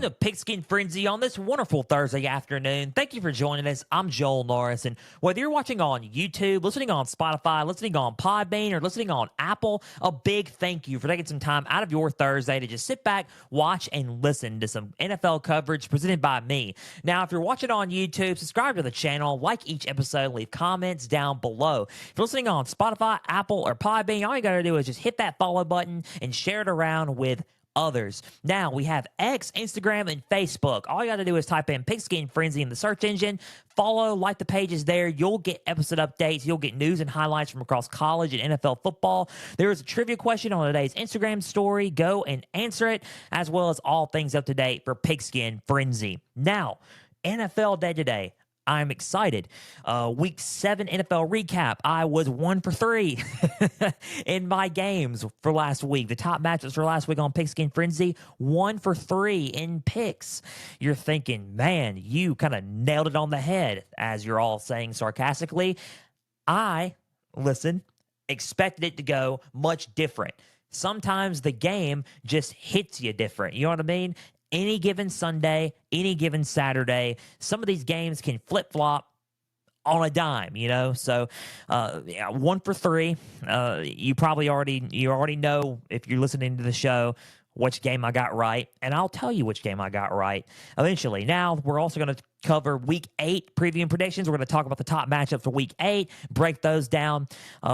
to Pigskin Frenzy on this wonderful Thursday afternoon. Thank you for joining us. I'm Joel Norris, and whether you're watching on YouTube, listening on Spotify, listening on Podbean, or listening on Apple, a big thank you for taking some time out of your Thursday to just sit back, watch, and listen to some NFL coverage presented by me. Now, if you're watching on YouTube, subscribe to the channel, like each episode, leave comments down below. If you're listening on Spotify, Apple, or Podbean, all you got to do is just hit that follow button and share it around with others. Now we have X, Instagram, and Facebook. All you got to do is type in Pigskin Frenzy in the search engine. Follow, like the pages there. You'll get episode updates. You'll get news and highlights from across college and NFL football. There is a trivia question on today's Instagram story. Go and answer it, as well as all things up to date for Pigskin Frenzy. Now, NFL Day today. I'm excited. Week 7 NFL recap. I was 1 for 3 in my games for last week. The top matchups for last week on Pigskin Frenzy, 1 for 3 in picks. You're thinking, man, you kind of nailed it on the head, as you're all saying sarcastically. I expected it to go much different. Sometimes the game just hits you different. You know what I mean? Any given Sunday, any given Saturday, some of these games can flip-flop on a dime, you know? So, 1 for 3. You already know, if you're listening to the show, which game I got right, and I'll tell you which game I got right eventually. Now, we're also going to cover Week 8 preview and predictions. We're going to talk about the top matchup for Week 8, break those down.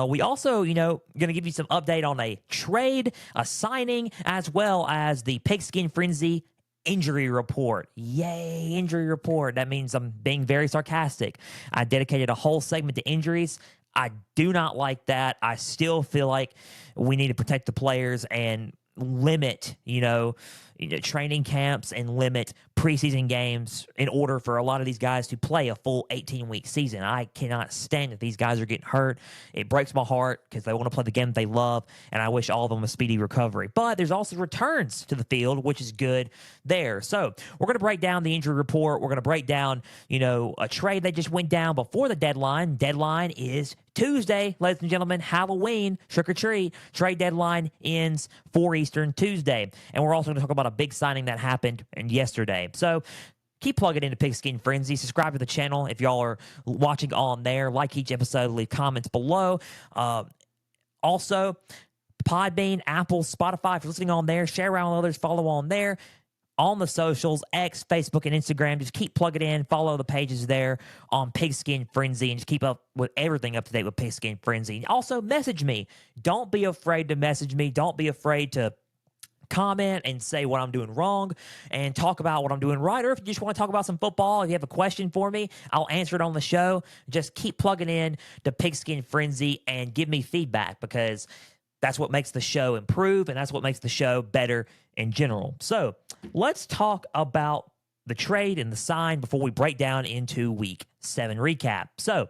We also, going to give you some update on a trade, a signing, as well as the Pigskin Frenzy injury report. Yay, injury report. That means I'm being very sarcastic. I dedicated a whole segment to injuries. I do not like that. I still feel like we need to protect the players and limit, training camps and limit preseason games in order for a lot of these guys to play a full 18-week season. I cannot stand that these guys are getting hurt. It breaks my heart because they want to play the game they love, and I wish all of them a speedy recovery. But there's also returns to the field, which is good there. So we're going to break down the injury report. We're going to break down, a trade that just went down before the deadline. Deadline is Tuesday, ladies and gentlemen. Halloween, trick or treat. Trade deadline ends 4 Eastern Tuesday. And we're also going to talk about a big signing that happened yesterday. So keep plugging into Pigskin Frenzy. Subscribe to the channel if y'all are watching on there. Like each episode. Leave comments below. Also, Podbean, Apple, Spotify, if you're listening on there, share around with others, follow on there. On the socials, X, Facebook, and Instagram. Just keep plugging in. Follow the pages there on Pigskin Frenzy and just keep up with everything up to date with Pigskin Frenzy. Also, message me. Don't be afraid to message me. Don't be afraid to comment and say what I'm doing wrong and talk about what I'm doing right. Or if you just want to talk about some football, if you have a question for me, I'll answer it on the show. Just keep plugging in to Pigskin Frenzy and give me feedback, because that's what makes the show improve, and that's what makes the show better in general. So let's talk about the trade and the sign before we break down into Week 7 recap. So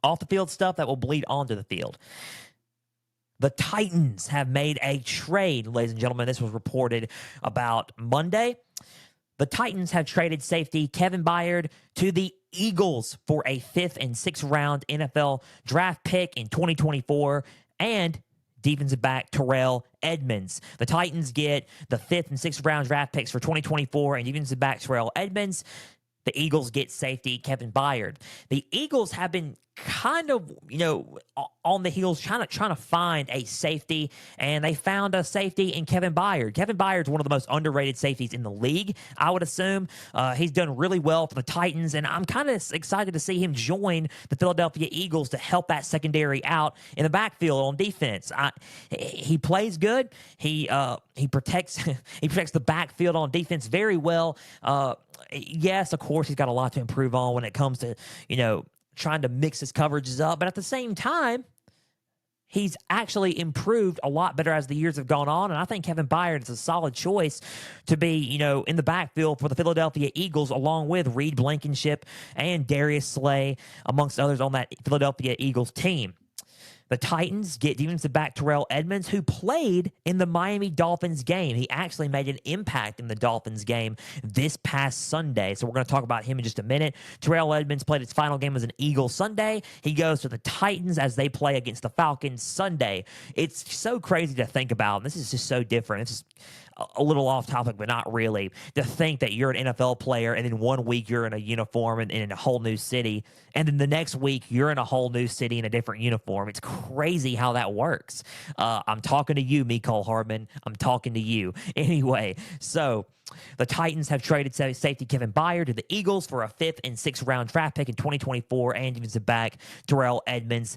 off the field stuff that will bleed onto the field. The Titans have made a trade, ladies and gentlemen. This was reported about Monday. The Titans have traded safety Kevin Byard to the Eagles for a 5th and 6th round NFL draft pick in 2024 and defensive back Terrell Edmunds. The Titans get the 5th and 6th round draft picks for 2024 and defensive back Terrell Edmunds. The Eagles get safety Kevin Byard. The Eagles have been kind of, on the heels trying to find a safety, and they found a safety in Kevin Byard. Kevin Byard's one of the most underrated safeties in the league, I would assume. He's done really well for the Titans, and I'm kind of excited to see him join the Philadelphia Eagles to help that secondary out in the backfield on defense. He plays good. He protects the backfield on defense very well. Yes, of course, he's got a lot to improve on when it comes to, trying to mix his coverages up. But at the same time, he's actually improved a lot better as the years have gone on. And I think Kevin Byard is a solid choice to be, in the backfield for the Philadelphia Eagles, along with Reed Blankenship and Darius Slay, amongst others on that Philadelphia Eagles team. The Titans get defensive back Terrell Edmonds, who played in the Miami Dolphins game. He actually made an impact in the Dolphins game this past Sunday. So we're going to talk about him in just a minute. Terrell Edmonds played his final game as an Eagle Sunday. He goes to the Titans as they play against the Falcons Sunday. It's so crazy to think about. This is just so different. It's just a little off topic, but not really. To think that you're an NFL player and then 1 week you're in a uniform and in a whole new city, and then the next week you're in a whole new city in a different uniform. It's crazy how that works. I'm talking to you, Mecole Hardman. I'm talking to you. Anyway, so the Titans have traded safety Kevin Byard to the Eagles for a 5th and 6th round draft pick in 2024 and defensive back Terrell Edmonds.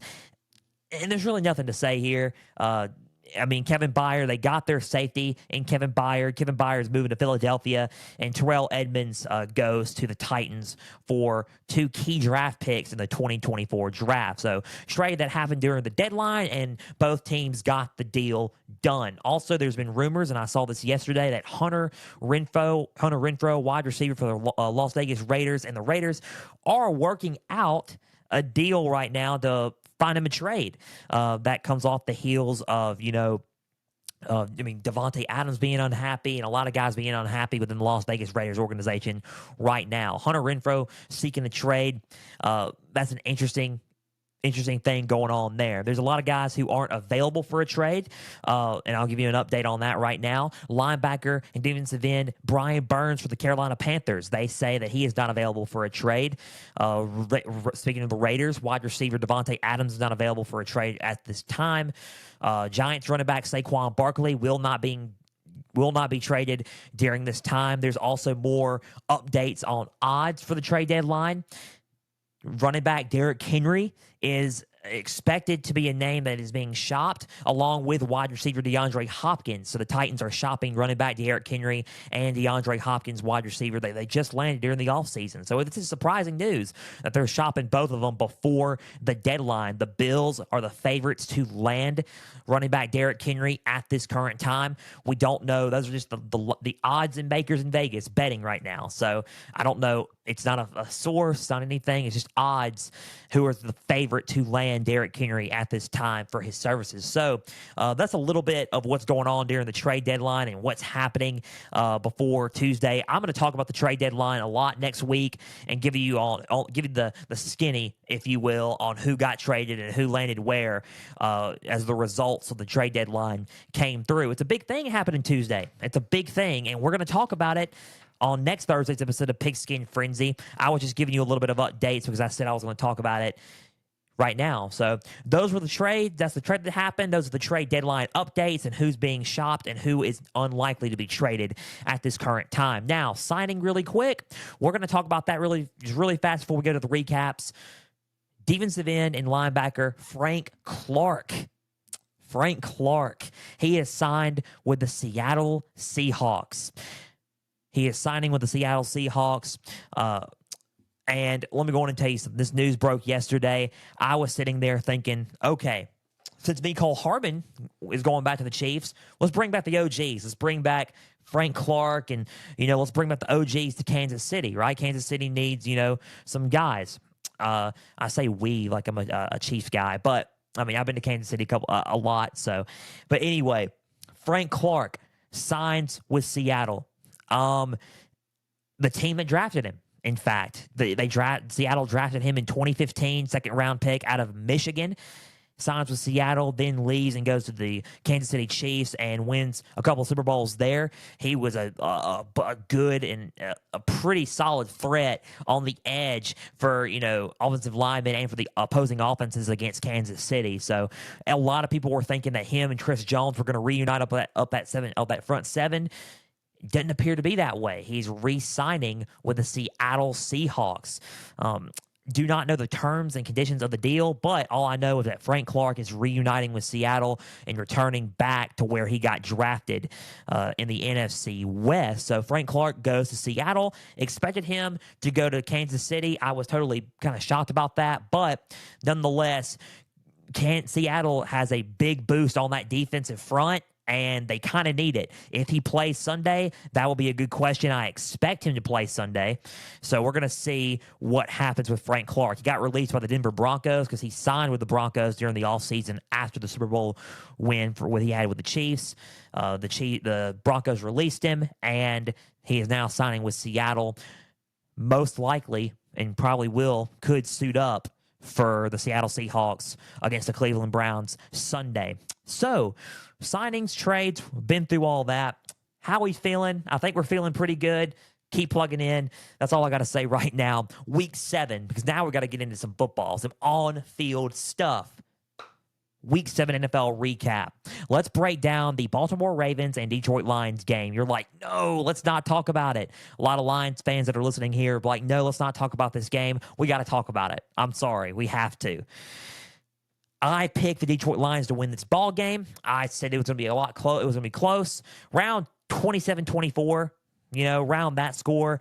And there's really nothing to say here. Kevin Byard, they got their safety in Kevin Byard. Kevin Byard is moving to Philadelphia, and Terrell Edmonds goes to the Titans for 2 key draft picks in the 2024 draft. So trade that happened during the deadline, and both teams got the deal done. Also, there's been rumors, and I saw this yesterday, that Hunter Renfrow, wide receiver for the Las Vegas Raiders, and the Raiders are working out a deal right now to find him a trade. That comes off the heels of, Devontae Adams being unhappy and a lot of guys being unhappy within the Las Vegas Raiders organization right now. Hunter Renfrow seeking a trade. That's an interesting thing going on there. There's a lot of guys who aren't available for a trade, and I'll give you an update on that right now. Linebacker and defensive end Brian Burns for the Carolina Panthers. They say that he is not available for a trade. Speaking of the Raiders, wide receiver Devontae Adams is not available for a trade at this time. Giants running back Saquon Barkley will not be traded during this time. There's also more updates on odds for the trade deadline. Running back Derrick Henry is expected to be a name that is being shopped, along with wide receiver DeAndre Hopkins. So the Titans are shopping running back Derrick Henry and DeAndre Hopkins, wide receiver. They just landed during the offseason. So this is surprising news that they're shopping both of them before the deadline. The Bills are the favorites to land running back Derrick Henry at this current time. We don't know. Those are just the odds and makers in Vegas betting right now. So I don't know. It's not a source, not anything. It's just odds who are the favorite to land Derrick Henry at this time for his services. So that's a little bit of what's going on during the trade deadline and what's happening before Tuesday. I'm going to talk about the trade deadline a lot next week and give you the skinny, if you will, on who got traded and who landed where as the results of the trade deadline came through. It's a big thing happening Tuesday. It's a big thing, and we're going to talk about it on next Thursday's episode of Pigskin Frenzy. I was just giving you a little bit of updates because I said I was going to talk about it right now. So those were the trades. That's the trade that happened. Those are the trade deadline updates and who's being shopped and who is unlikely to be traded at this current time. Now, signing really quick. We're going to talk about that really fast before we go to the recaps. Defensive end and linebacker Frank Clark. He is signed with the Seattle Seahawks. He is signing with the Seattle Seahawks. And let me go on and tell you something. This news broke yesterday. I was sitting there thinking, okay, since Mecole Hardman is going back to the Chiefs, let's bring back the OGs. Let's bring back Frank Clark and, let's bring back the OGs to Kansas City, right? Kansas City needs, some guys. I say we like I'm a Chiefs guy, but, I've been to Kansas City a lot. So, but anyway, Frank Clark signs with Seattle. The team that drafted him, in fact, Seattle drafted him in 2015, second round pick out of Michigan, signs with Seattle, then leaves and goes to the Kansas City Chiefs and wins a couple of Super Bowls there. He was a good and a pretty solid threat on the edge for, offensive linemen and for the opposing offenses against Kansas City. So a lot of people were thinking that him and Chris Jones were going to reunite up that front seven. Didn't appear to be that way. He's re-signing with the Seattle Seahawks. Do not know the terms and conditions of the deal, but all I know is that Frank Clark is reuniting with Seattle and returning back to where he got drafted in the NFC West. So Frank Clark goes to Seattle. Expected him to go to Kansas City. I was totally kind of shocked about that, but nonetheless, Seattle has a big boost on that defensive front. and they kind of need it. If he plays Sunday, that will be a good question. I expect him to play Sunday. So we're going to see what happens with Frank Clark. He got released by the Denver Broncos because he signed with the Broncos during the offseason after the Super Bowl win for what he had with the Chiefs. The Broncos released him, and he is now signing with Seattle. Most likely, and probably could suit up for the Seattle Seahawks against the Cleveland Browns Sunday. So, signings, trades, been through all that. How we feeling? I think we're feeling pretty good. Keep plugging in. That's all I got to say right now. Week 7, because now we got to get into some football, some on-field stuff. Week 7 NFL recap. Let's break down the Baltimore Ravens and Detroit Lions game. You're like, no, let's not talk about it. A lot of Lions fans that are listening here are like, no, let's not talk about this game. We got to talk about it. I'm sorry. We have to. I picked the Detroit Lions to win this ball game. I said it was going to be a lot close. It was going to be close. Round 27-24, around that score.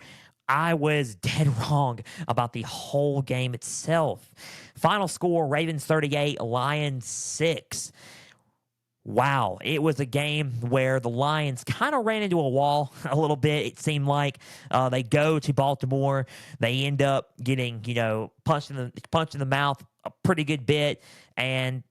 I was dead wrong about the whole game itself. Final score, Ravens 38, Lions 6. Wow, it was a game where the Lions kind of ran into a wall a little bit. It seemed like they go to Baltimore. They end up getting, punched in the mouth a pretty good bit, and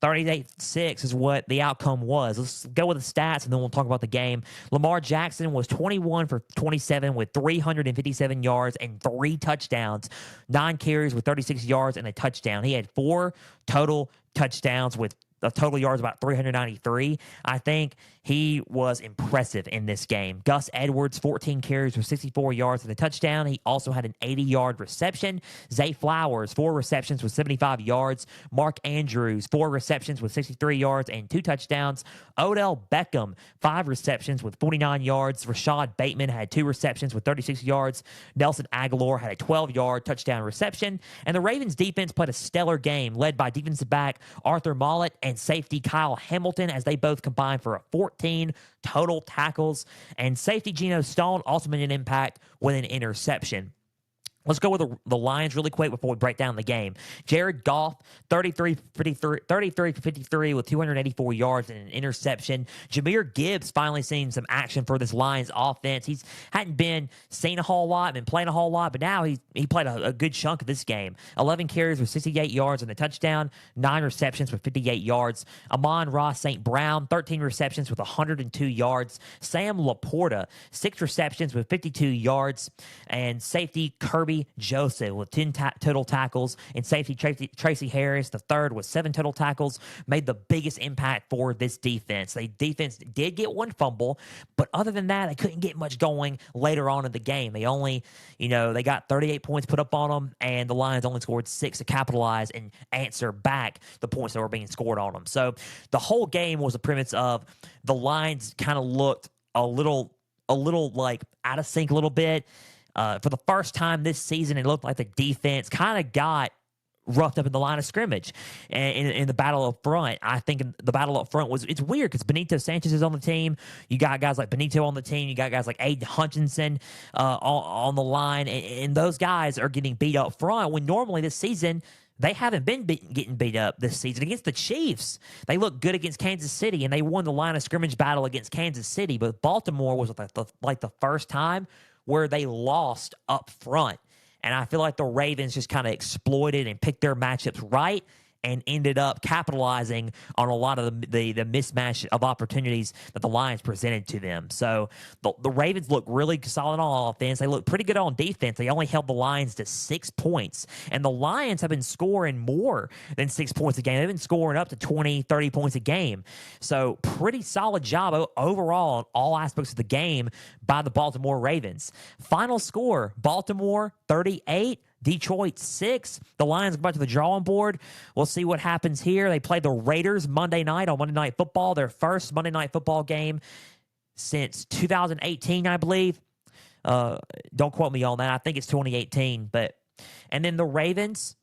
38-6 is what the outcome was. Let's go with the stats, and then we'll talk about the game. Lamar Jackson was 21 for 27 with 357 yards and 3 touchdowns, 9 carries with 36 yards and a touchdown. He had 4 total touchdowns with a total yards about 393. I think he was impressive in this game. Gus Edwards, 14 carries for 64 yards and a touchdown. He also had an 80-yard reception. Zay Flowers, 4 receptions with 75 yards. Mark Andrews, 4 receptions with 63 yards and 2 touchdowns. Odell Beckham, 5 receptions with 49 yards. Rashad Bateman had 2 receptions with 36 yards. Nelson Aguilar had a 12-yard touchdown reception. And the Ravens defense played a stellar game, led by defensive back Arthur Mollett and safety Kyle Hamilton, as they both combined for 14 total tackles. And safety Geno Stone also made an impact with an interception. Let's go with the Lions really quick before we break down the game. Jared Goff, 33 for 53 with 284 yards and an interception. Jahmyr Gibbs finally seeing some action for this Lions offense. He's hadn't been seen a whole lot, been playing a whole lot, but now he played a good chunk of this game. 11 carries with 68 yards and a touchdown, 9 receptions with 58 yards. Amon-Ra St. Brown, 13 receptions with 102 yards. Sam Laporta, 6 receptions with 52 yards. And safety Kirby Joseph with 10 total tackles, and safety Tracy Harris, the third, with 7 total tackles, made the biggest impact for this defense. The defense did get 1 fumble, but other than that, they couldn't get much going later on in the game. They only, they got 38 points put up on them, and the Lions only scored 6 to capitalize and answer back the points that were being scored on them. So the whole game was the premise of the Lions kind of looked a little like out of sync a little bit. For the first time this season, it looked like the defense kind of got roughed up in the line of scrimmage and in the battle up front. I think the battle up front it's weird because Benito Sanchez is on the team. You got guys like Benito on the team. You got guys like Aiden Hutchinson on the line, and those guys are getting beat up front when normally this season they haven't been getting beat up this season. Against the Chiefs, they looked good against Kansas City, and they won the line of scrimmage battle against Kansas City. But Baltimore was like the first time where they lost up front. And I feel like the Ravens just kind of exploited and picked their matchups right and ended up capitalizing on a lot of the mismatch of opportunities that the Lions presented to them. So the Ravens look really solid on offense. They look pretty good on defense. They only held the Lions to 6 points. And the Lions have been scoring more than 6 points a game. They've been scoring up to 20, 30 points a game. So pretty solid job overall on all aspects of the game by the Baltimore Ravens. Final score, Baltimore 38, Detroit 6. The Lions go back to the drawing board. We'll see what happens here. They play the Raiders Monday night on Monday Night Football, their first Monday Night Football game since 2018, I believe. Don't quote me on that. I think it's 2018. And then the Ravens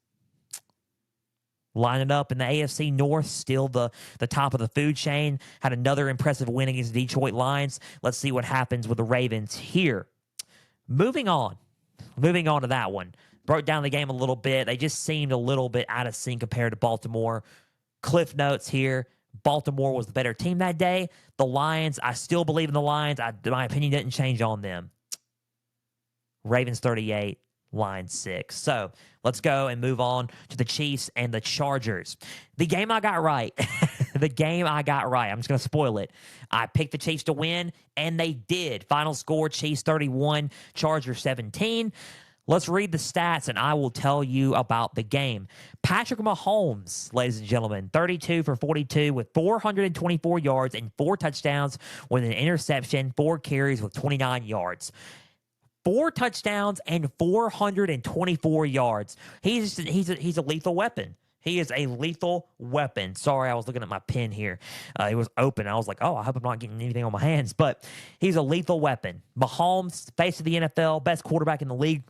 lining up in the AFC North, still the top of the food chain. Had another impressive win against the Detroit Lions. Let's see what happens with the Ravens here. Moving on to that one. Broke down the game a little bit. They just seemed a little bit out of sync compared to Baltimore. Cliff notes here. Baltimore was the better team that day. The Lions, I still believe in the Lions. My opinion didn't change on them. Ravens 38, Lions 6. So let's go and move on to the Chiefs and the Chargers. The game I got right. The game I got right. I'm just going to spoil it. I picked the Chiefs to win, and they did. Final score, Chiefs 31, Chargers 17. Let's read the stats, and I will tell you about the game. Patrick Mahomes, ladies and gentlemen, 32 for 42 with 424 yards and 4 touchdowns with an interception, 4 carries with 29 yards. 4 touchdowns and 424 yards. He's a lethal weapon. He is a lethal weapon. Sorry, I was looking at my pen here. It was open. I was like, oh, I hope I'm not getting anything on my hands. But he's a lethal weapon. Mahomes, face of the NFL, best quarterback in the league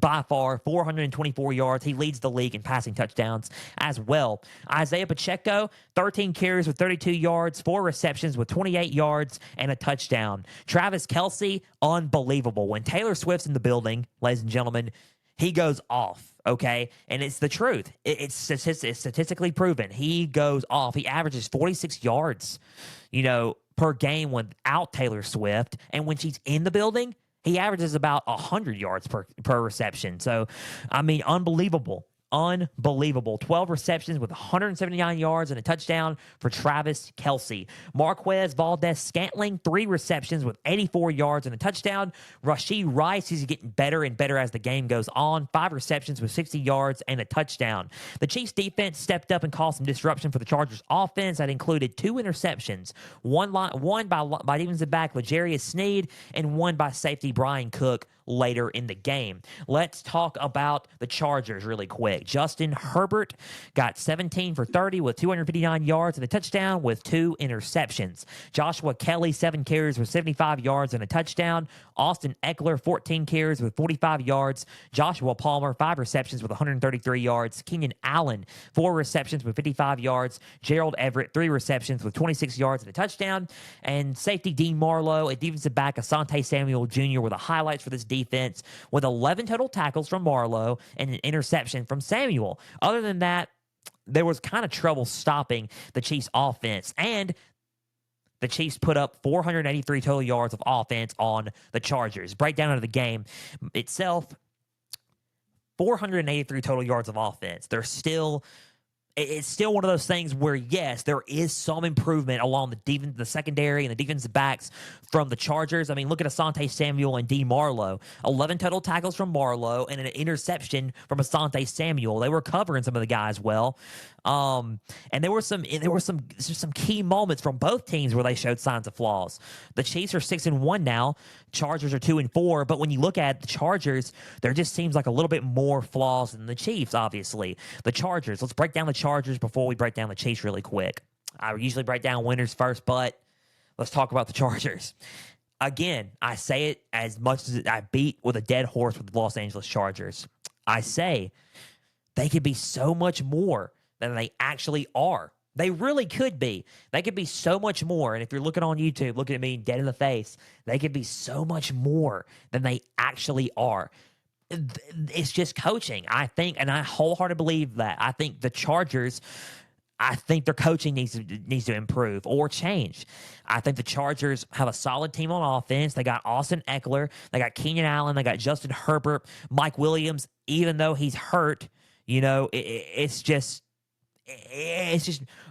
by far, 424 yards. He leads the league in passing touchdowns as well. Isaiah Pacheco, 13 carries with 32 yards, 4 receptions with 28 yards, and a touchdown. Travis Kelce, unbelievable. When Taylor Swift's in the building, ladies and gentlemen, he goes off, okay? And it's the truth. It's statistically proven. He goes off. He averages 46 yards, per game without Taylor Swift. And when she's in the building, he averages about 100 yards per reception. So, unbelievable. Unbelievable. 12 receptions with 179 yards and a touchdown for Travis Kelce. Marquez Valdes-Scantling, 3 receptions with 84 yards and a touchdown. Rashee Rice, he's getting better and better as the game goes on. 5 receptions with 60 yards and a touchdown. The Chiefs defense stepped up and caused some disruption for the Chargers offense. That included 2 interceptions. One by defensive back L'Jarius Sneed and one by safety Brian Cook later in the game. Let's talk about the Chargers really quick. Justin Herbert got 17 for 30 with 259 yards and a touchdown with 2 interceptions. Joshua Kelly, 7 carries with 75 yards and a touchdown. Austin Eckler, 14 carries with 45 yards. Joshua Palmer, 5 receptions with 133 yards. Keenan Allen, 4 receptions with 55 yards. Gerald Everett, 3 receptions with 26 yards and a touchdown. And safety Dean Marlowe, a defensive back Asante Samuel Jr. were the highlights for this defense, with 11 total tackles from Marlowe and an interception from Samuel. Other than that, there was kind of trouble stopping the Chiefs' offense, and the Chiefs put up 483 total yards of offense on the Chargers. Breakdown of the game itself, 483 total yards of offense. It's still one of those things where, yes, there is some improvement along the secondary and the defensive backs from the Chargers. Look at Asante Samuel and D. Marlowe. 11 total tackles from Marlowe and an interception from Asante Samuel. They were covering some of the guys well. And there were some key moments from both teams where they showed signs of flaws. The Chiefs are 6-1 now. Chargers are 2-4. But when you look at the Chargers, there just seems like a little bit more flaws than the Chiefs, obviously. The Chargers, let's break down the Chargers before we break down the Chiefs really quick. I usually break down winners first, but let's talk about the Chargers. Again, I say it as much as I beat with a dead horse with the Los Angeles Chargers. I say they could be so much more than they actually are. They really could be. They could be so much more. And if you're looking on YouTube, looking at me dead in the face, they could be so much more than they actually are. It's just coaching, I think, and I wholeheartedly believe that. I think the Chargers, their coaching needs to improve or change. I think the Chargers have a solid team on offense. They got Austin Eckler. They got Keenan Allen. They got Justin Herbert. Mike Williams, even though he's hurt, it's just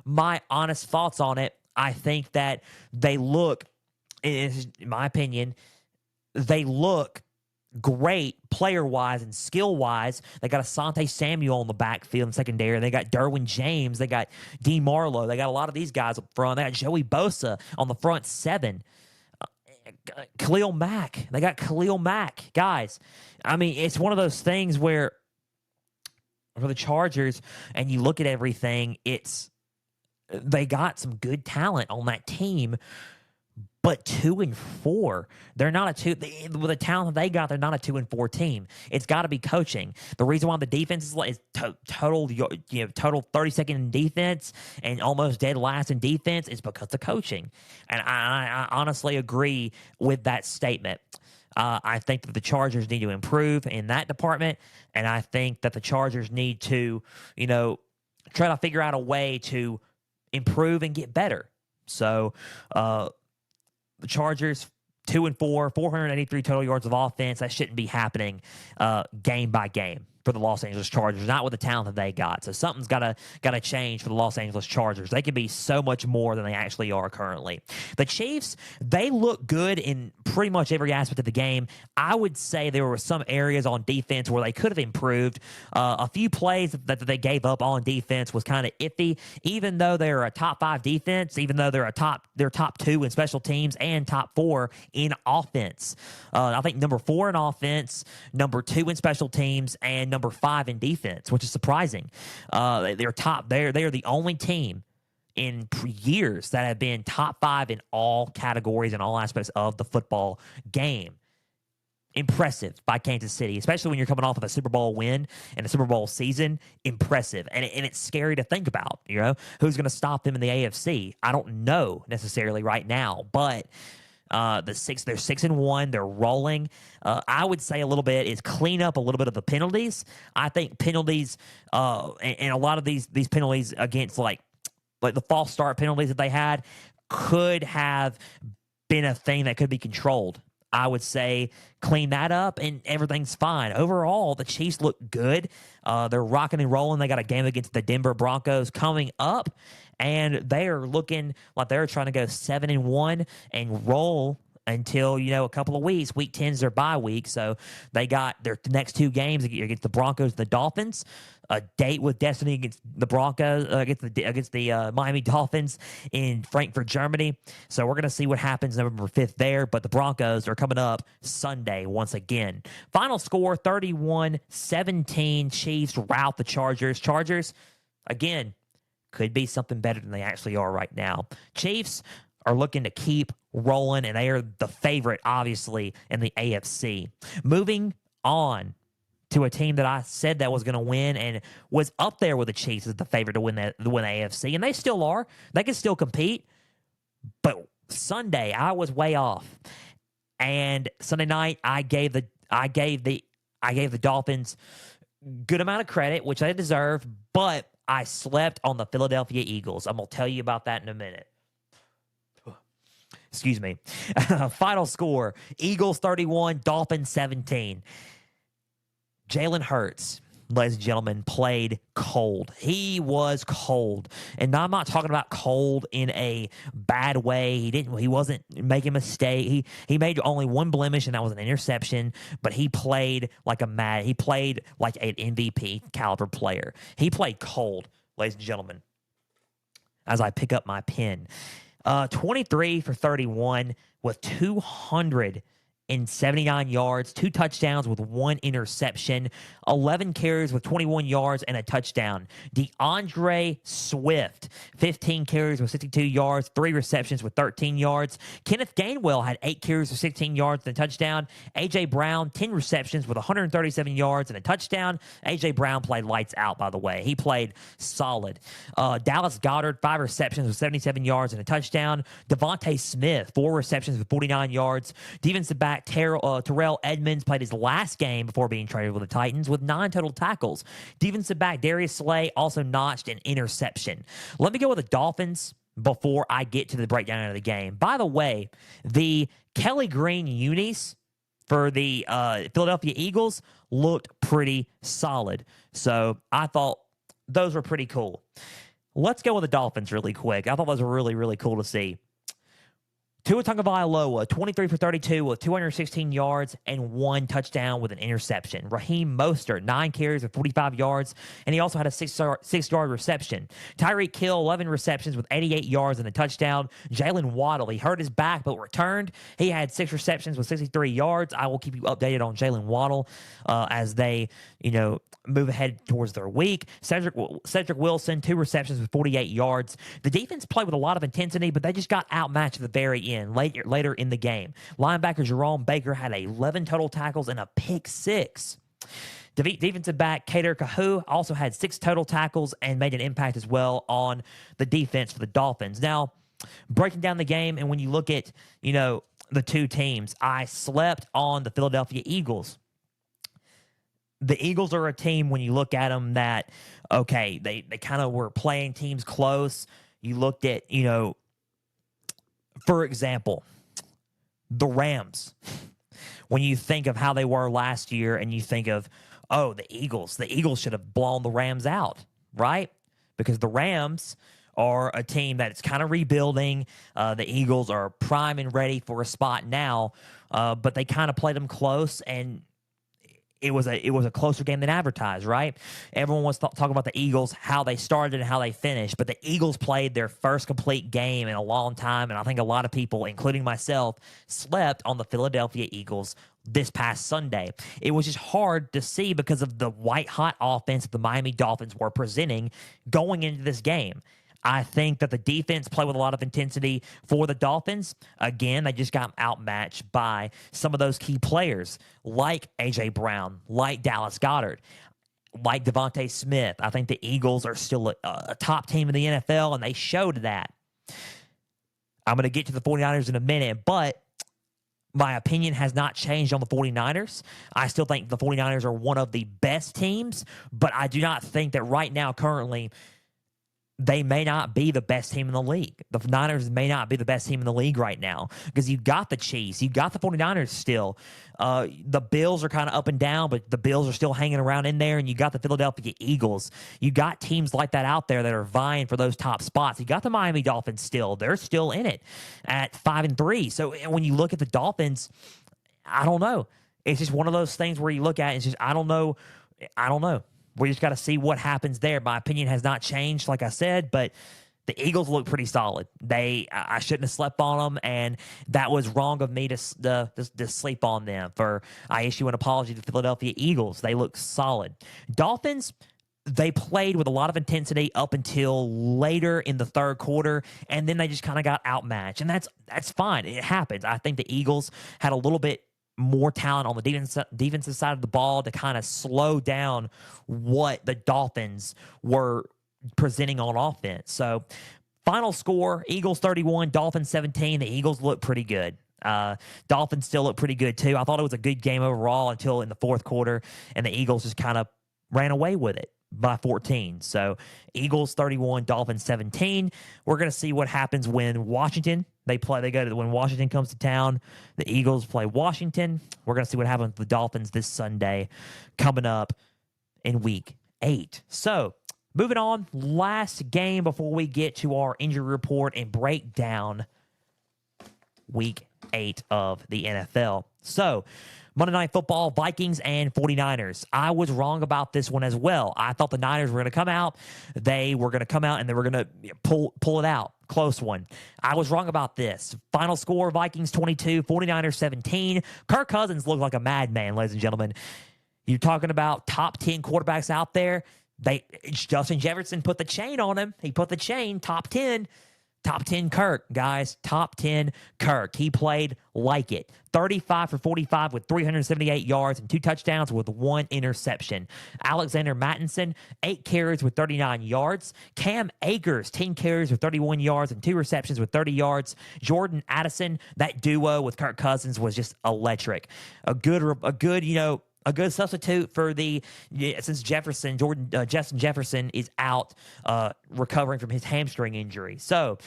my honest thoughts on it. I think that they look, in my opinion, they look great player-wise and skill-wise. They got Asante Samuel in the backfield and secondary. They got Derwin James. They got Dean Marlowe. They got a lot of these guys up front. They got Joey Bosa on the front 7. Khalil Mack. They got Khalil Mack. Guys, it's one of those things where for the Chargers, and you look at everything, they got some good talent on that team, but 2-4. They're not with the talent that they got. They're not a 2-4 team. It's got to be coaching. The reason why the defense is total 32nd in defense and almost dead last in defense is because of coaching. And I honestly agree with that statement. I think that the Chargers need to improve in that department, and I think that the Chargers need to, try to figure out a way to improve and get better. So the Chargers, 2-4, 483 total yards of offense. That shouldn't be happening game by game for the Los Angeles Chargers, not with the talent that they got. So something's got to change for the Los Angeles Chargers. They can be so much more than they actually are currently. The Chiefs, they look good in pretty much every aspect of the game. I would say there were some areas on defense where they could have improved. A few plays that they gave up on defense was kind of iffy, even though they're a top 5 defense, even though they're top 2 in special teams and top 4 in offense. I think number 4 in offense, number 2 in special teams, and number 5 in defense, which is surprising. They're top. They're the only team in years that have been top 5 in all categories and all aspects of the football game. Impressive by Kansas City, especially when you're coming off of a Super Bowl win and a Super Bowl season. Impressive. And it's scary to think about, who's going to stop them in the AFC. I don't know necessarily right now, but they're 6-1. They're rolling. I would say a little bit is clean up a little bit of the penalties. I think penalties, and a lot of these penalties against like the false start penalties that they had could have been a thing that could be controlled. I would say clean that up and everything's fine. Overall, the Chiefs look good. They're rocking and rolling. They got a game against the Denver Broncos coming up, and they are looking like they're trying to go 7-1 and roll until, a couple of weeks. Week 10 is their bye week, so they got their next 2 games against the Broncos and the Dolphins. A date with destiny against the Broncos, against the Miami Dolphins in Frankfurt, Germany. So we're going to see what happens November 5th there, but the Broncos are coming up Sunday once again. Final score, 31-17. Chiefs rout the Chargers. Chargers, again, could be something better than they actually are right now. Chiefs are looking to keep rolling, and they are the favorite, obviously, in the AFC. Moving on to a team that I said that was going to win and was up there with the Chiefs as the favorite to win the AFC, and they still are. They can still compete, but Sunday I was way off. And Sunday night I gave the Dolphins good amount of credit, which they deserve, but I slept on the Philadelphia Eagles. I'm going to tell you about that in a minute. Excuse me. Final score, Eagles 31, Dolphins 17. Jalen Hurts, ladies and gentlemen, played cold. He was cold. And I'm not talking about cold in a bad way. He wasn't making a mistake. He made only one blemish, and that was an interception, but he played like he played like an MVP caliber player. He played cold, ladies and gentlemen. As I pick up my pen. 23 for 31 with 279 yards, 2 touchdowns with 1 interception, 11 carries with 21 yards and a touchdown. DeAndre Swift, 15 carries with 62 yards, 3 receptions with 13 yards. Kenneth Gainwell had 8 carries with 16 yards and a touchdown. A.J. Brown, 10 receptions with 137 yards and a touchdown. A.J. Brown played lights out, by the way. He played solid. Dallas Goedert, 5 receptions with 77 yards and a touchdown. Devontae Smith, 4 receptions with 49 yards. Defensive back Terrell Edmonds played his last game before being traded with the Titans with 9 total tackles. Defensive back Darius Slay also notched an interception. Let me go with the Dolphins before I get to the breakdown of the game. By the way, the Kelly Green unis for the Philadelphia Eagles looked pretty solid. So I thought those were pretty cool. Let's go with the Dolphins really quick. I thought those were really, really cool to see. Tua Tagovailoa, 23 for 32 with 216 yards and 1 touchdown with an interception. Raheem Mostert, 9 carries with 45 yards, and he also had a 6-yard reception. Tyreek Hill, 11 receptions with 88 yards and a touchdown. Jalen Waddle, he hurt his back but returned. He had 6 receptions with 63 yards. I will keep you updated on Jalen Waddle as they, move ahead towards their week. Cedric Wilson, 2 receptions with 48 yards. The defense played with a lot of intensity, but they just got outmatched at the very end, later in the game. Linebacker Jerome Baker had 11 total tackles and a pick 6. Defensive back Kader Kahu also had 6 total tackles and made an impact as well on the defense for the Dolphins. Now, breaking down the game, and when you look at, the two teams, I slept on the Philadelphia Eagles. The Eagles are a team, when you look at them, that, okay, they kind of were playing teams close. You looked at, for example, the Rams. When you think of how they were last year and you think of, oh, the Eagles should have blown the Rams out, right? Because the Rams are a team that's kind of rebuilding. The Eagles are prime and ready for a spot now, but they kind of played them close, and it was a closer game than advertised, right? Everyone was talking about the Eagles, how they started and how they finished, but the Eagles played their first complete game in a long time, and I think a lot of people, including myself, slept on the Philadelphia Eagles this past Sunday. It was just hard to see because of the white-hot offense that the Miami Dolphins were presenting going into this game. I think that the defense played with a lot of intensity for the Dolphins. Again, they just got outmatched by some of those key players like A.J. Brown, like Dallas Goedert, like Devontae Smith. I think the Eagles are still a top team in the NFL, and they showed that. I'm going to get to the 49ers in a minute, but my opinion has not changed on the 49ers. I still think the 49ers are one of the best teams, but I do not think that right now, currently, they may not be the best team in the league. The Niners may not be the best team in the league right now because you've got the Chiefs. You've got the 49ers still. The Bills are kind of up and down, but the Bills are still hanging around in there, and you got the Philadelphia Eagles. You got teams like that out there that are vying for those top spots. You got the Miami Dolphins still. They're still in it at 5-3. So when you look at the Dolphins, I don't know. It's just one of those things where you look at it, it's just, I don't know. We just got to see what happens there. My opinion has not changed, like I said, but the Eagles look pretty solid. I shouldn't have slept on them, and that was wrong of me to sleep on them. I issue an apology to the Philadelphia Eagles. They look solid. Dolphins, they played with a lot of intensity up until later in the third quarter, and then they just kind of got outmatched, and that's fine. It happens. I think the Eagles had a little bit more talent on the defensive side of the ball to kind of slow down what the Dolphins were presenting on offense. So final score, Eagles 31, Dolphins 17. The Eagles look pretty good. Dolphins still look pretty good too. I thought it was a good game overall until in the fourth quarter, and the Eagles just kind of ran away with it by 14. So Eagles 31, Dolphins 17. We're going to see what happens when Washington when Washington comes to town. The Eagles play Washington. We're going to see what happens with the Dolphins this Sunday coming up in week 8. So moving on, last game before we get to our injury report and break down week 8 of the NFL. So Monday Night Football, Vikings and 49ers. I was wrong about this one as well. I thought the Niners were going to come out. They were going to come out and they were going to pull it out. Close one. I was wrong about this. Final score, Vikings 22, 49ers 17. Kirk Cousins looked like a madman, ladies and gentlemen. You're talking about top 10 quarterbacks out there. Justin Jefferson put the chain on him. He put the chain, top 10. Top 10 Kirk, guys. Top 10 Kirk. He played like it. 35 for 45 with 378 yards and 2 touchdowns with 1 interception. Alexander Mattinson, 8 carries with 39 yards. Cam Akers, 10 carries with 31 yards and 2 receptions with 30 yards. Jordan Addison, that duo with Kirk Cousins was just electric. A good substitute for since Justin Jefferson is out recovering from his hamstring injury. So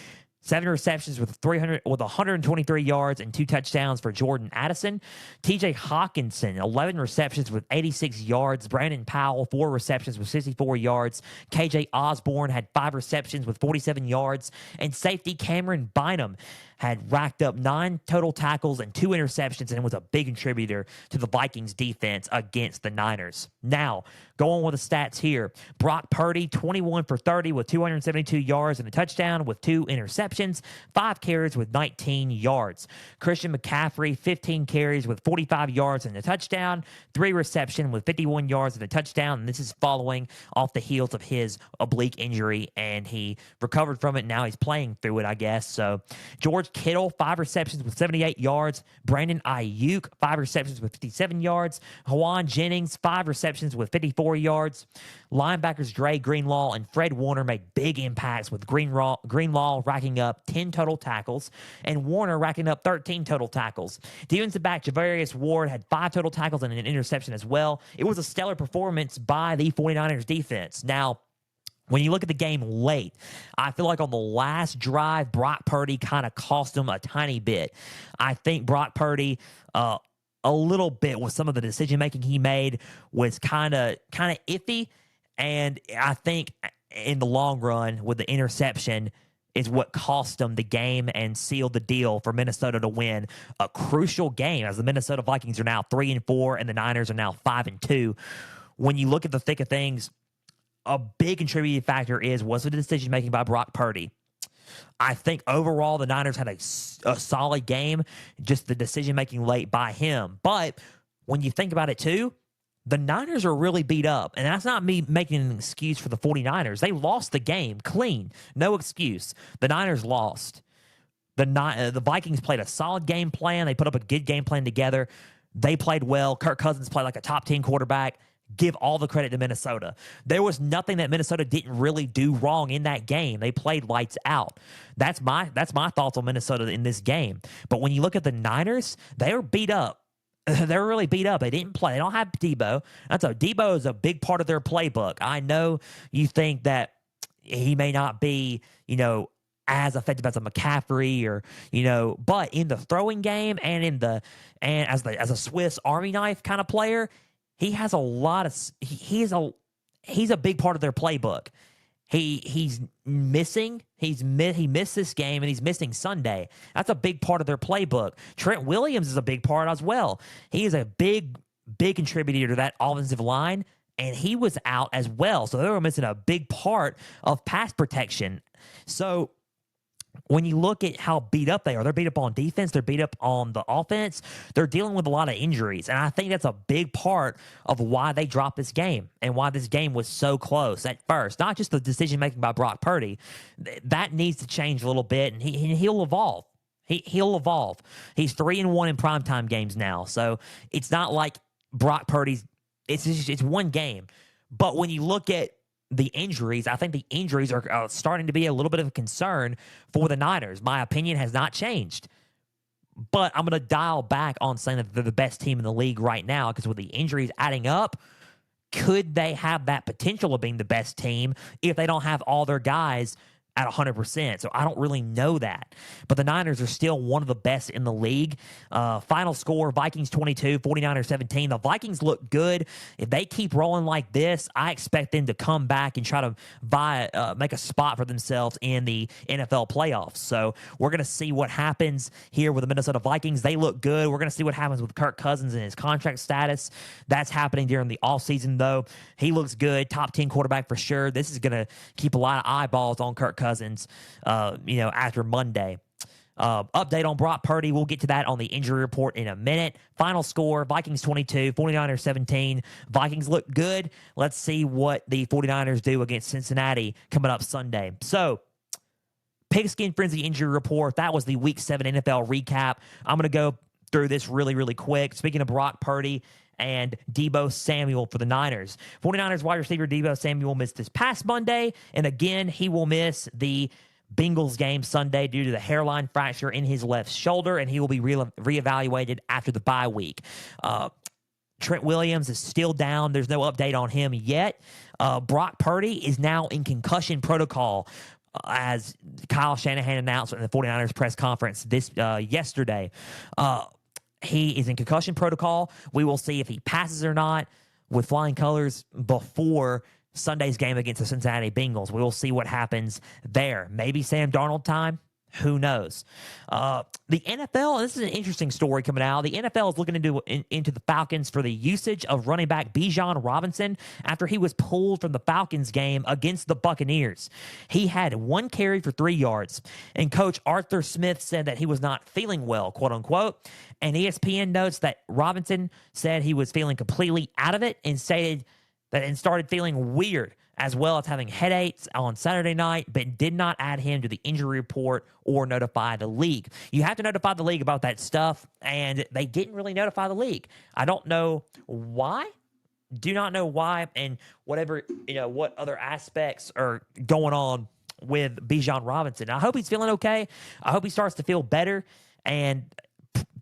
7 receptions with 123 yards and 2 touchdowns for Jordan Addison. TJ Hawkinson, 11 receptions with 86 yards. Brandon Powell, 4 receptions with 64 yards. KJ Osborne had 5 receptions with 47 yards. And safety Cameron Bynum had racked up 9 total tackles and 2 interceptions and was a big contributor to the Vikings defense against the Niners. Now, going with the stats here. Brock Purdy, 21 for 30 with 272 yards and a touchdown with 2 interceptions, 5 carries with 19 yards. Christian McCaffrey, 15 carries with 45 yards and a touchdown, 3 reception with 51 yards and a touchdown. And this is following off the heels of his oblique injury, and he recovered from it. Now he's playing through it, I guess. So George Kittle, 5 receptions with 78 yards. Brandon Ayuk, 5 receptions with 57 yards. Juwan Jennings, 5 receptions with 54 yards. Linebackers Dre Greenlaw and Fred Warner made big impacts, with Greenlaw racking up 10 total tackles and Warner racking up 13 total tackles. Defensive back Javarius Ward had 5 total tackles and an interception as well. It was a stellar performance by the 49ers defense. Now, When you look at the game late, I feel like on the last drive, Brock Purdy kind of cost them a tiny bit. I think Brock Purdy, a little bit with some of the decision making he made was kind of iffy, and I think in the long run, with the interception, is what cost them the game and sealed the deal for Minnesota to win a crucial game, as the Minnesota Vikings are now 3-4 and the Niners are now 5-2. When you look at the thick of things, a big contributing factor was the decision making by Brock Purdy. I think overall the Niners had a solid game, just the decision making late by him. But when you think about it too, the Niners are really beat up, and that's not me making an excuse for the 49ers. They lost the game clean, no excuse. The Niners lost. The Vikings played a solid game plan. They put up a good game plan together. They played well. Kirk Cousins played like a top 10 quarterback. Give all the credit to Minnesota. There was nothing that Minnesota didn't really do wrong in that game. They played lights out. That's my thoughts on Minnesota in this game. But when you look at the Niners, they were beat up. They're really beat up. They didn't play. They don't have Debo. Debo is a big part of their playbook. I know you think that he may not be, as effective as a McCaffrey or, but in the throwing game and as a Swiss Army knife kind of player, he has a lot of he's a big part of their playbook. He missed this game, and he's missing Sunday. That's a big part of their playbook. Trent Williams is a big part as well. He is a big contributor to that offensive line, and he was out as well. So they were missing a big part of pass protection. So when you look at how beat up they are, they're beat up on defense, they're beat up on the offense, they're dealing with a lot of injuries. And I think that's a big part of why they dropped this game and why this game was so close at first. Not just the decision-making by Brock Purdy. That needs to change a little bit, and he'll evolve. He'll evolve. He's 3-1 in primetime games now. So it's not like Brock Purdy's – it's one game. But when you look at the injuries, I think the injuries are starting to be a little bit of a concern for the Niners. My opinion has not changed. But I'm going to dial back on saying that they're the best team in the league right now, because with the injuries adding up, could they have that potential of being the best team if they don't have all their guys at 100%? So I don't really know that. But the Niners are still one of the best in the league. Final score, Vikings 22, 49ers 17. The Vikings look good. If they keep rolling like this, I expect them to come back and try to make a spot for themselves in the NFL playoffs. So we're going to see what happens here with the Minnesota Vikings. They look good. We're going to see what happens with Kirk Cousins and his contract status. That's happening during the offseason, though. He looks good. Top 10 quarterback for sure. This is going to keep a lot of eyeballs on Kirk Cousins, after Monday. Update on Brock Purdy. We'll get to that on the injury report in a minute. Final score, Vikings 22, 49ers 17. Vikings look good. Let's see what the 49ers do against Cincinnati coming up Sunday. So, Pigskin Frenzy injury report. That was the Week 7 NFL recap. I'm going to go through this really, really quick. Speaking of Brock Purdy and Deebo Samuel for the Niners. 49ers wide receiver Deebo Samuel missed this past Monday, and again, he will miss the Bengals game Sunday due to the hairline fracture in his left shoulder, and he will be reevaluated after the bye week. Trent Williams is still down. There's no update on him yet. Brock Purdy is now in concussion protocol, as Kyle Shanahan announced in the 49ers press conference yesterday. He is in concussion protocol. We will see if he passes or not with flying colors before Sunday's game against the Cincinnati Bengals. We will see what happens there. Maybe Sam Darnold time. Who knows? The NFL, this is an interesting story coming out. The NFL is looking into the Falcons for the usage of running back Bijan Robinson after he was pulled from the Falcons game against the Buccaneers. He had 1 carry for 3 yards, and Coach Arthur Smith said that he was not feeling well, quote unquote. And ESPN notes that Robinson said he was feeling completely out of it and stated that and started feeling weird, as well as having headaches on Saturday night, but did not add him to the injury report or notify the league. You have to notify the league about that stuff, and they didn't really notify the league. I don't know why. Do not know why, and whatever, what other aspects are going on with Bijan Robinson. I hope he's feeling okay. I hope he starts to feel better, and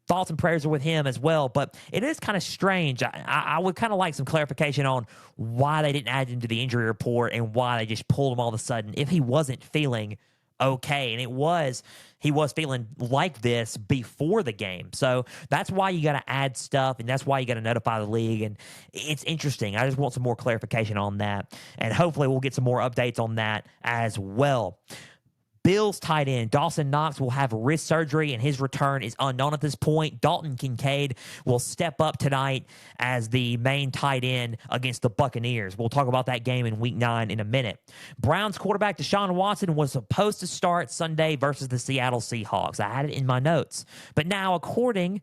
thoughts and prayers are with him as well. But it is kind of strange. I would kind of like some clarification on why they didn't add him to the injury report and why they just pulled him all of a sudden if he wasn't feeling okay. And he was feeling like this before the game. So that's why you got to add stuff, and that's why you got to notify the league. And it's interesting. I just want some more clarification on that. And hopefully we'll get some more updates on that as well. Bills tight end Dawson Knox will have wrist surgery, and his return is unknown at this point. Dalton Kincaid will step up tonight as the main tight end against the Buccaneers. We'll talk about that game in Week 9 in a minute. Browns quarterback Deshaun Watson was supposed to start Sunday versus the Seattle Seahawks. I had it in my notes. But now, according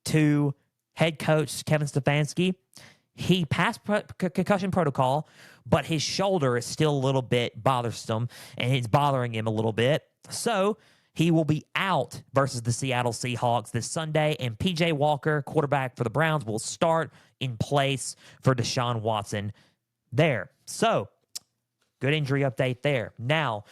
to head coach Kevin Stefanski, he passed concussion protocol, but his shoulder is still a little bit bothersome, and it's bothering him a little bit. So he will be out versus the Seattle Seahawks this Sunday, and P.J. Walker, quarterback for the Browns, will start in place for Deshaun Watson there. So good injury update there. Now,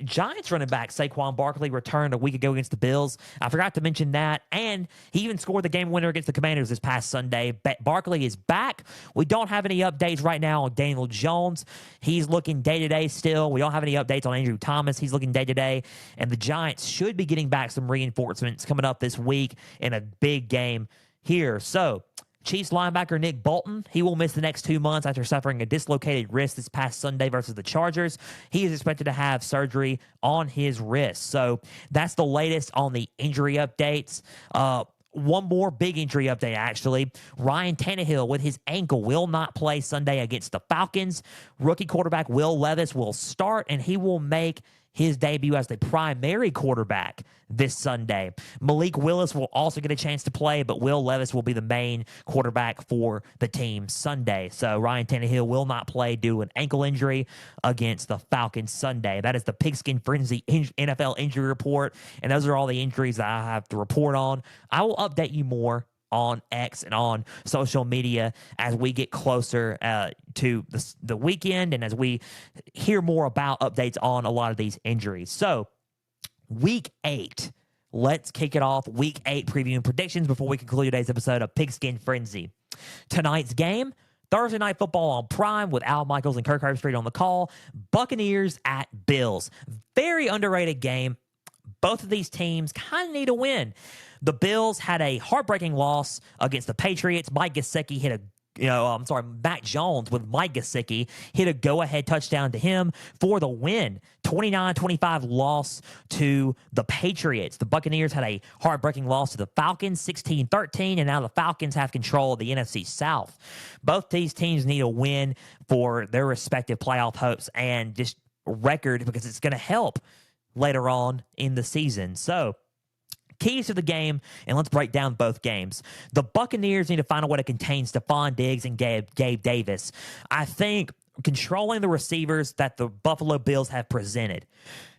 Giants running back Saquon Barkley returned a week ago against the Bills. I forgot to mention that. And he even scored the game winner against the Commanders this past Sunday. Barkley is back. We don't have any updates right now on Daniel Jones. He's looking day-to-day still. We don't have any updates on Andrew Thomas. He's looking day-to-day. And the Giants should be getting back some reinforcements coming up this week in a big game here. So Chiefs linebacker Nick Bolton, he will miss the next 2 months after suffering a dislocated wrist this past Sunday versus the Chargers. He is expected to have surgery on his wrist. So that's the latest on the injury updates. One more big injury update, actually. Ryan Tannehill with his ankle will not play Sunday against the Falcons. Rookie quarterback Will Levis will start, and he will make his debut as the primary quarterback this Sunday. Malik Willis will also get a chance to play, but Will Levis will be the main quarterback for the team Sunday. So Ryan Tannehill will not play due to an ankle injury against the Falcons Sunday. That is the Pigskin Frenzy NFL injury report, and those are all the injuries that I have to report on. I will update you more on X and on social media as we get closer to the weekend and as we hear more about updates on a lot of these injuries. So, Week 8. Let's kick it off. Week 8 preview and predictions before we conclude today's episode of Pigskin Frenzy. Tonight's game, Thursday Night Football on Prime with Al Michaels and Kirk Herbstreit on the call. Buccaneers at Bills. Very underrated game. Both of these teams kind of need a win. The Bills had a heartbreaking loss against the Patriots. Mac Jones with Mike Gesicki hit a go-ahead touchdown to him for the win. 29-25 loss to the Patriots. The Buccaneers had a heartbreaking loss to the Falcons, 16-13, and now the Falcons have control of the NFC South. Both these teams need a win for their respective playoff hopes and just record because it's going to help later on in the season. So, keys to the game, and let's break down both games. The Buccaneers need to find a way to contain Stephon Diggs and Gabe Davis. I think controlling the receivers that the Buffalo Bills have presented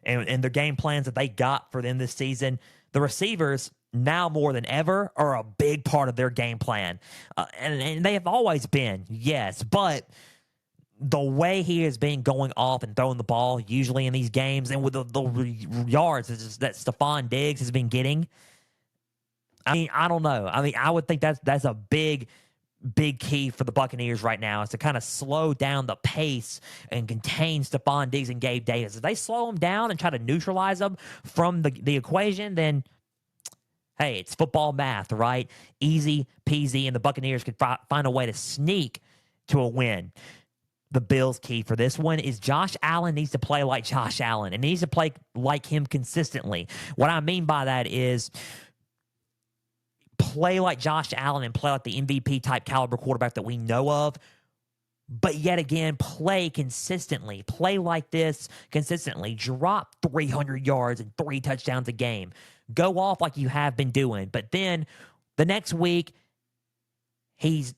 and their game plans that they got for them this season, the receivers now more than ever are a big part of their game plan. And they have always been, yes, but the way he has been going off and throwing the ball usually in these games and with the yards that Stephon Diggs has been getting, I mean, I don't know. I mean, I would think that's a big key for the Buccaneers right now is to kind of slow down the pace and contain Stephon Diggs and Gabe Davis. If they slow them down and try to neutralize them from the equation, then hey, it's football math, right? Easy peasy, and the Buccaneers could find a way to sneak to a win. The Bills' key for this one is Josh Allen needs to play like Josh Allen and needs to play like him consistently. What I mean by that is play like Josh Allen and play like the MVP type caliber quarterback that we know of, but yet again, play consistently. Play like this consistently. Drop 300 yards and 3 touchdowns a game. Go off like you have been doing. But then the next week, he's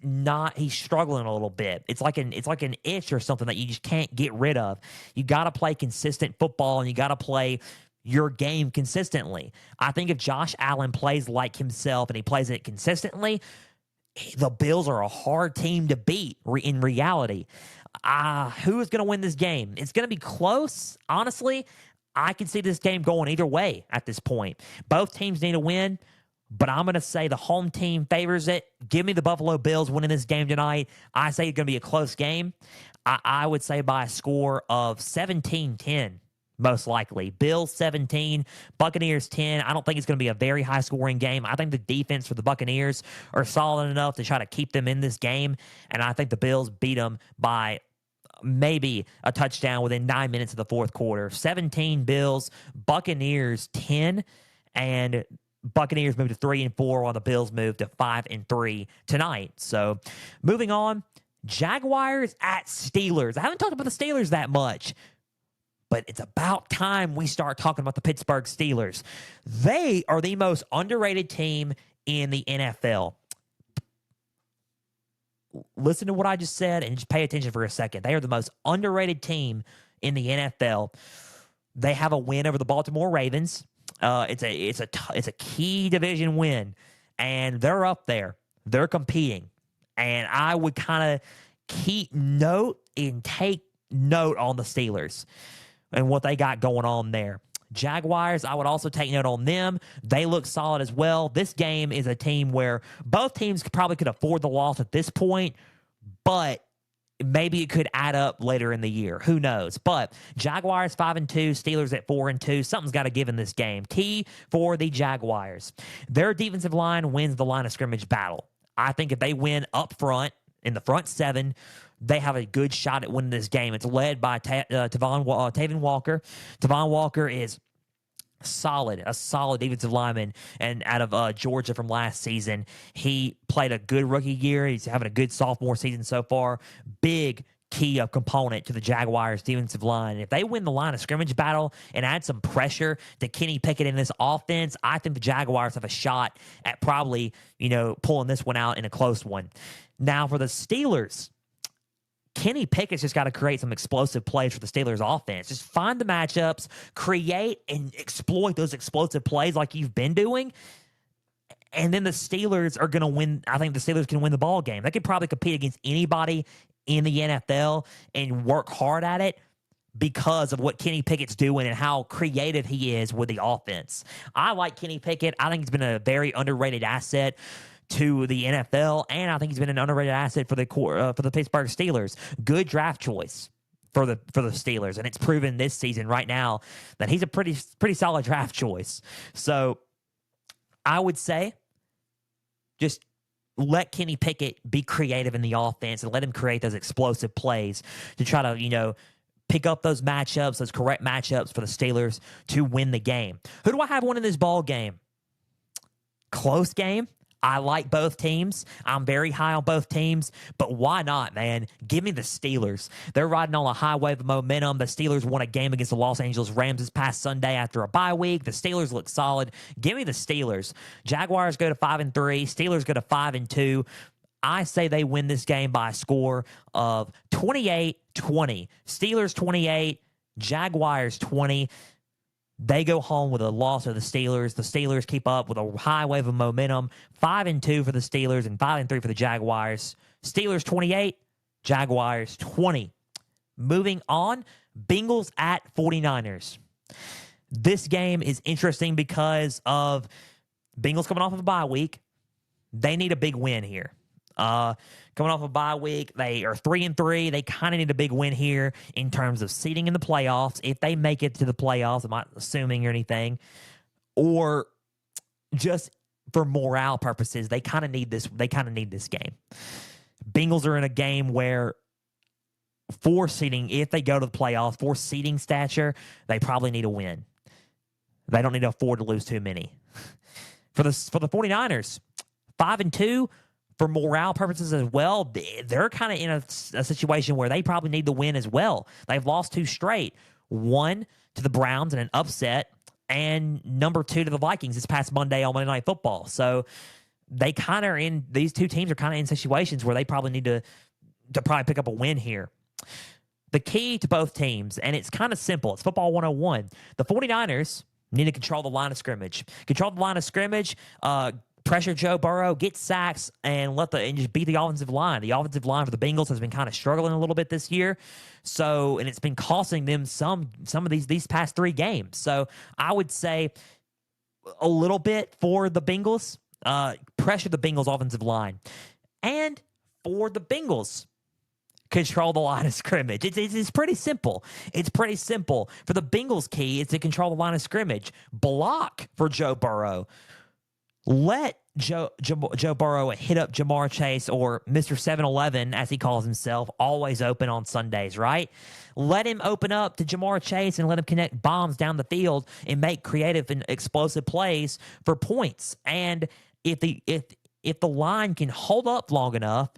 struggling a little bit. It's like an itch or something that you just can't get rid of. You got to play consistent football and you got to play your game consistently. I think if Josh Allen plays like himself and he plays it consistently, the Bills are a hard team to beat in reality. Who is going to win this game? It's going to be close. Honestly, I can see this game going either way at this point. Both teams need a win. but I'm going to say the home team favors it. Give me the Buffalo Bills winning this game tonight. I say it's going to be a close game. I would say by a score of 17-10, most likely. Bills 17, Buccaneers 10. I don't think it's going to be a very high-scoring game. I think the defense for the Buccaneers are solid enough to try to keep them in this game, and I think the Bills beat them by maybe a touchdown within 9 minutes of the fourth quarter. 17 Bills, Buccaneers 10, and Buccaneers move to 3-4 while the Bills move to 5-3 tonight. So moving on, Jaguars at Steelers. I haven't talked about the Steelers that much, but it's about time we start talking about the Pittsburgh Steelers. They are the most underrated team in the NFL. Listen to what I just said and just pay attention for a second. They are the most underrated team in the NFL. They have a win over the Baltimore Ravens. It's a key division win, and they're up there. They're competing, and I would kind of keep note and take note on the Steelers and what they got going on there. Jaguars, I would also take note on them. They look solid as well. This game is a team where both teams probably could afford the loss at this point, but maybe it could add up later in the year. Who knows? But Jaguars 5-2, Steelers at 4-2. Something's got to give in this game. Key for the Jaguars. Their defensive line wins the line of scrimmage battle. I think if they win up front, in the front seven, they have a good shot at winning this game. It's led by Tavon Walker. Tavon Walker is a solid defensive lineman, and out of Georgia from last season. He played a good rookie year. He's having a good sophomore season so far. Big key component to the Jaguars defensive line. If they win the line of scrimmage battle and add some pressure to Kenny Pickett in this offense, I think the Jaguars have a shot at probably, pulling this one out in a close one. Now for the Steelers, Kenny Pickett's just got to create some explosive plays for the Steelers offense. Just find the matchups, create and exploit those explosive plays like you've been doing. And then the Steelers are going to win. I think the Steelers can win the ball game. They could probably compete against anybody in the NFL and work hard at it because of what Kenny Pickett's doing and how creative he is with the offense. I like Kenny Pickett. I think he's been a very underrated asset to the NFL, and I think he's been an underrated asset for the Pittsburgh Steelers. Good draft choice for the Steelers, and it's proven this season right now that he's a pretty solid draft choice. So I would say just let Kenny Pickett be creative in the offense and let him create those explosive plays to try to, pick up those matchups, those correct matchups for the Steelers to win the game. Who do I have winning this ball game? Close game. I like both teams. I'm very high on both teams, but why not, man? Give me the Steelers. They're riding on a high wave of momentum. The Steelers won a game against the Los Angeles Rams this past Sunday after a bye week. The Steelers look solid. Give me the Steelers. Jaguars go to 5-3. Steelers go to 5-2. I say they win this game by a score of 28-20. Steelers 28, Jaguars 20. They go home with a loss of the Steelers. The Steelers keep up with a high wave of momentum. 5-2 for the Steelers and 5-3 for the Jaguars. Steelers 28, Jaguars 20. Moving on, Bengals at 49ers. This game is interesting because of Bengals coming off of a bye week. They need a big win here. Coming off a bye week, they are 3-3. They kind of need a big win here in terms of seeding in the playoffs. If they make it to the playoffs, I'm not assuming or anything, or just for morale purposes, they kind of need this. They kind of need this game. Bengals are in a game where for seeding, if they go to the playoffs, for seeding stature, they probably need a win. They don't need to afford to lose too many. For the 49ers, 5-2. For morale purposes as well, they're kind of in a situation where they probably need the win as well. They've lost 2 straight. 1 to the Browns in an upset, and number 2 to the Vikings this past Monday on Monday Night Football. So they kind of are in, these two teams are kind of in situations where they probably need to probably pick up a win here. The key to both teams, and it's kind of simple, it's football 101. The 49ers need to control the line of scrimmage. Control the line of scrimmage, pressure Joe Burrow, get sacks, and just beat the offensive line. The offensive line for the Bengals has been kind of struggling a little bit this year, and it's been costing them some of these past 3 games. So I would say a little bit for the Bengals, pressure the Bengals offensive line. And for the Bengals, control the line of scrimmage. It's pretty simple. It's pretty simple. For the Bengals, key is to control the line of scrimmage. Block for Joe Burrow. Let Joe Burrow hit up Jamar Chase, or Mr. 7-Eleven, as he calls himself, always open on Sundays, right? Let him open up to Jamar Chase and let him connect bombs down the field and make creative and explosive plays for points. And if the line can hold up long enough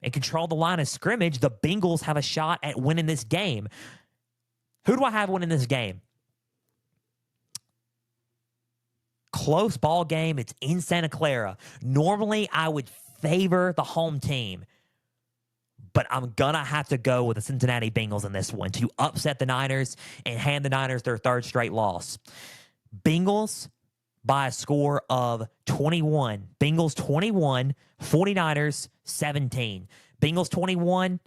and control the line of scrimmage, the Bengals have a shot at winning this game. Who do I have winning this game? Close ball game. It's in Santa Clara. Normally, I would favor the home team, but I'm going to have to go with the Cincinnati Bengals in this one to upset the Niners and hand the Niners their third straight loss. Bengals by a score of 21. Bengals 21, 49ers 17. Bengals 21,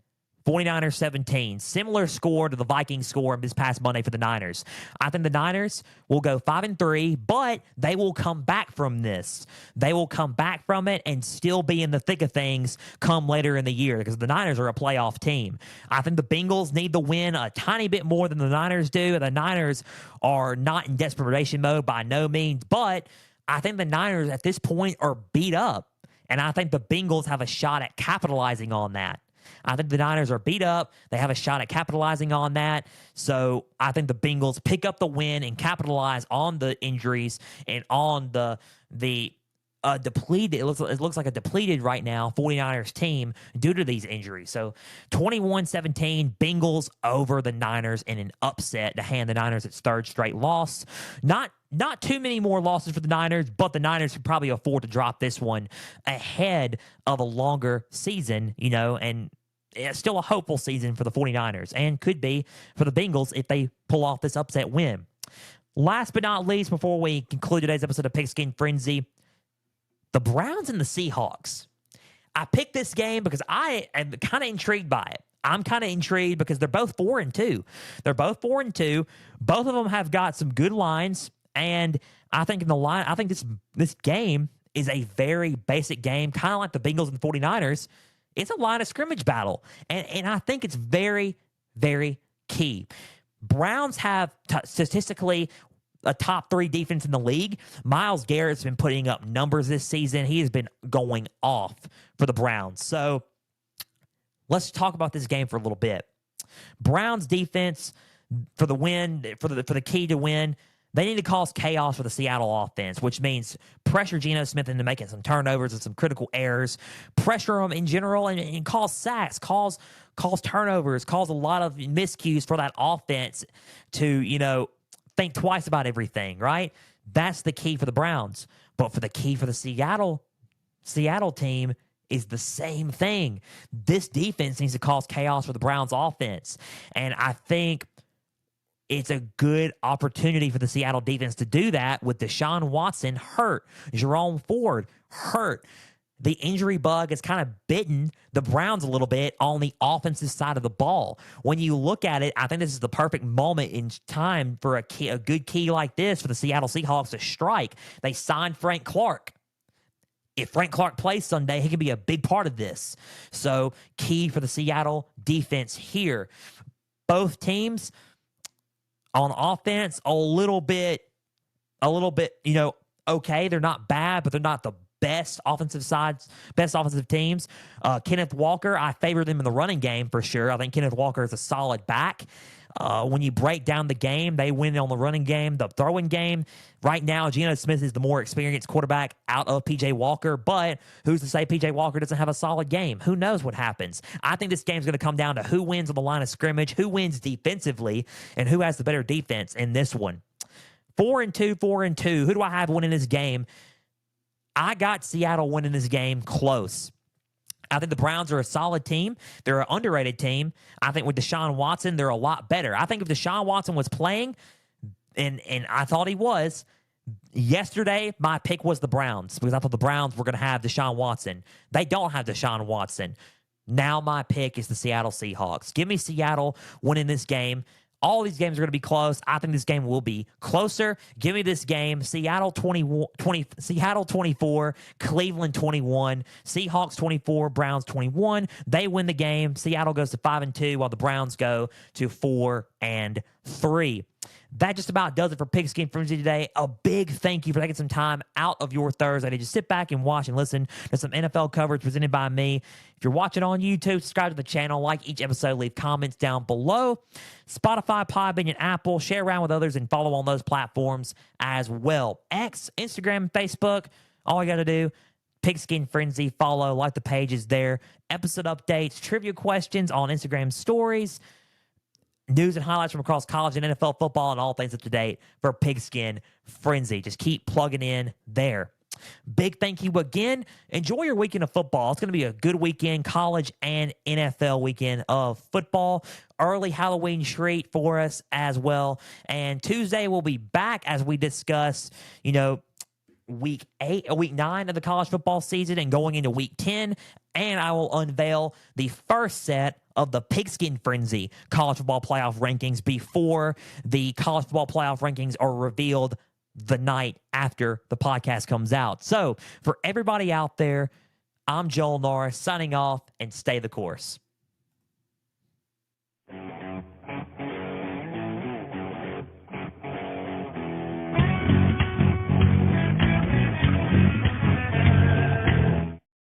49ers 17. Similar score to the Vikings score this past Monday for the Niners. I think the Niners will go 5-3, but they will come back from this. They will come back from it and still be in the thick of things come later in the year, because the Niners are a playoff team. I think the Bengals need the win a tiny bit more than the Niners do. The Niners are not in desperation mode by no means, but I think the Niners at this point are beat up, and I think the Bengals have a shot at capitalizing on that. I think the Niners are beat up. They have a shot at capitalizing on that. So I think the Bengals pick up the win and capitalize on the injuries and on the depleted. It looks like a depleted right now 49ers team due to these injuries. So 21-17, Bengals over the Niners in an upset to hand the Niners its third straight loss. Not too many more losses for the Niners, but the Niners could probably afford to drop this one ahead of a longer season, and it's still a hopeful season for the 49ers, and could be for the Bengals if they pull off this upset win. Last but not least, before we conclude today's episode of Pigskin Frenzy, the Browns and the Seahawks. I picked this game because I am kind of intrigued by it. I'm kind of intrigued because they're both 4-2. They're both 4-2. Both of them have got some good lines, and I think this game is a very basic game, kind of like the Bengals and 49ers. It's a line of scrimmage battle, and I think it's very, very key. Browns have statistically a top 3 defense in the league. Myles Garrett's been putting up numbers this season. He has been going off for the Browns. So let's talk about this game for a little bit. Browns defense for the win, for the key to win. They need to cause chaos for the Seattle offense, which means pressure Geno Smith into making some turnovers and some critical errors, pressure them in general, and cause sacks, cause turnovers, cause a lot of miscues for that offense to, think twice about everything, right? That's the key for the Browns. But for the key for the Seattle team is the same thing. This defense needs to cause chaos for the Browns offense. And I think it's a good opportunity for the Seattle defense to do that with Deshaun Watson hurt, Jerome Ford hurt. The injury bug has kind of bitten the Browns a little bit on the offensive side of the ball. When you look at it, I think this is the perfect moment in time for a good key like this for the Seattle Seahawks to strike. They signed Frank Clark. If Frank Clark plays Sunday, he can be a big part of this. So key for the Seattle defense here. Both teams on offense, a little bit, okay. They're not bad, but they're not the best offensive teams. Kenneth Walker, I favor them in the running game for sure. I think Kenneth Walker is a solid back. When you break down the game, they win on the running game. The throwing game, right now, Geno Smith is the more experienced quarterback out of P.J. Walker, but who's to say P.J. Walker doesn't have a solid game? Who knows what happens? I think this game's going to come down to who wins on the line of scrimmage, who wins defensively, and who has the better defense in this one. 4-2. Who do I have winning this game? I got Seattle winning this game close. I think the Browns are a solid team. They're an underrated team. I think with Deshaun Watson, they're a lot better. I think if Deshaun Watson was playing, and I thought he was, yesterday my pick was the Browns because I thought the Browns were going to have Deshaun Watson. They don't have Deshaun Watson. Now my pick is the Seattle Seahawks. Give me Seattle winning this game. All these games are going to be close. I think this game will be closer. Give me this game. Seattle 24, Cleveland 21, Seahawks 24, Browns 21. They win the game. Seattle goes to 5-2 while the Browns go to 4-3. That just about does it for Pigskin Frenzy today. A big thank you for taking some time out of your Thursday to just sit back and watch and listen to some NFL coverage presented by me. If you're watching on YouTube, subscribe to the channel, like each episode, leave comments down below. Spotify, Podbean, and Apple. Share around with others and follow on those platforms as well. X, Instagram, Facebook, all you got to do, Pigskin Frenzy, follow, like the pages there. Episode updates, trivia questions on Instagram stories, news and highlights from across college and NFL football, and all things up to date for Pigskin Frenzy. Just keep plugging in there. Big thank you again. Enjoy your weekend of football. It's going to be a good weekend, college and NFL weekend of football. Early Halloween treat for us as well. And Tuesday we'll be back as we discuss, week 9 of the college football season and going into week 10. And I will unveil the first set of the Pigskin Frenzy college football playoff rankings before the college football playoff rankings are revealed the night after the podcast comes out. So for everybody out there, I'm Joel Norris signing off, and stay the course.